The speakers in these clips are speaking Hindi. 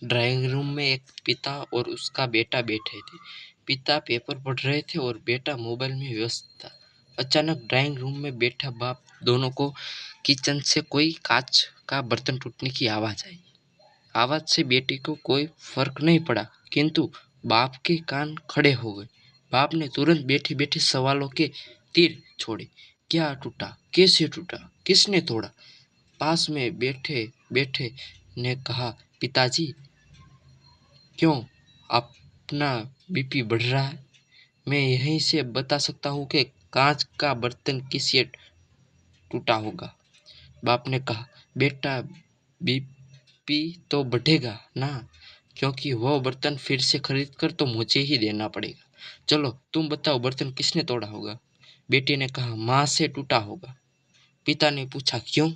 ड्राइंग रूम में एक पिता और उसका बेटा बैठे थे। पिता पेपर पढ़ रहे थे और बेटा मोबाइल में व्यस्त था। अचानक ड्राइंग रूम में बैठा बाप दोनों को किचन से कोई कांच का बर्तन टूटने की आवाज आई। आवाज से बेटी को कोई फर्क नहीं पड़ा, किंतु बाप के कान खड़े हो गए। बाप ने तुरंत बैठे बैठे सवालों के तीर छोड़े। क्या टूटा, कैसे टूटा, किसने तोड़ा? पास में बैठे बैठे ने कहा, पिताजी, क्यों अपना बीपी बढ़ रहा है? मैं यहीं से बता सकता हूँ कि कांच का बर्तन किससे टूटा होगा। बाप ने कहा, बेटा, बीपी तो बढ़ेगा ना, क्योंकि वो बर्तन फिर से खरीद कर तो मुझे ही देना पड़ेगा। चलो तुम बताओ, बर्तन किसने तोड़ा होगा? बेटी ने कहा, माँ से टूटा होगा। पिता ने पूछा, क्यों?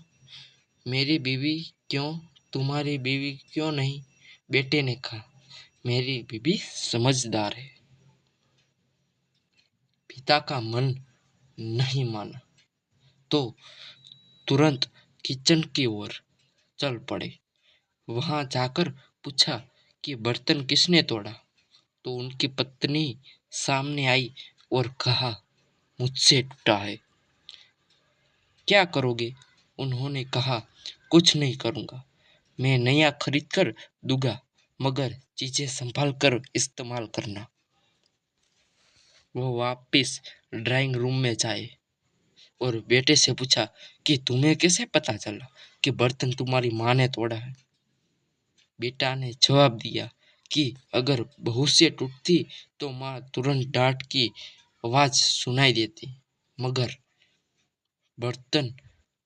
मेरी बीवी क्यों, तुम्हारी बीवी क्यों नहीं? बेटे ने कहा, मेरी बीवी समझदार है। पिता का मन नहीं माना तो तुरंत किचन की ओर चल पड़े। वहां जाकर पूछा कि बर्तन किसने तोड़ा? तो उनकी पत्नी सामने आई और कहा, मुझसे टूटा है। क्या करोगे? उन्होंने कहा, कुछ नहीं करूंगा, मैं नया खरीद कर दूंगा, मगर चीजें संभाल कर इस्तेमाल करना। वो वापिस ड्राइंग रूम में जाए और बेटे से पूछा कि तुम्हें कैसे पता चला कि बर्तन तुम्हारी माँ ने तोड़ा है? बेटा ने जवाब दिया कि अगर बहू से टूटती तो माँ तुरंत डांट की आवाज सुनाई देती, मगर बर्तन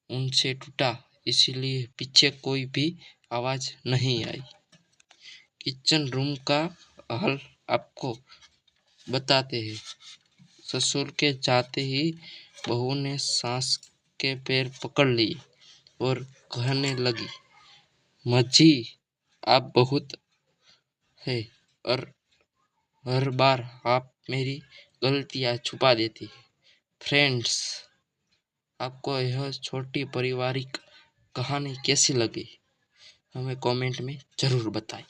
उनसे टूटा, इसलिए पीछे कोई भी आवाज नहीं आई। किचन रूम का हल आपको बताते हैं। ससुर के जाते ही बहू ने सास के पैर पकड़ लिए और कहने लगी, मजी, आप बहुत है और हर बार आप मेरी गलतियां छुपा देती है। फ्रेंड्स, आपको यह छोटी पारिवारिक कहानी कैसी लगी? हमें कमेंट में जरूर बताएं।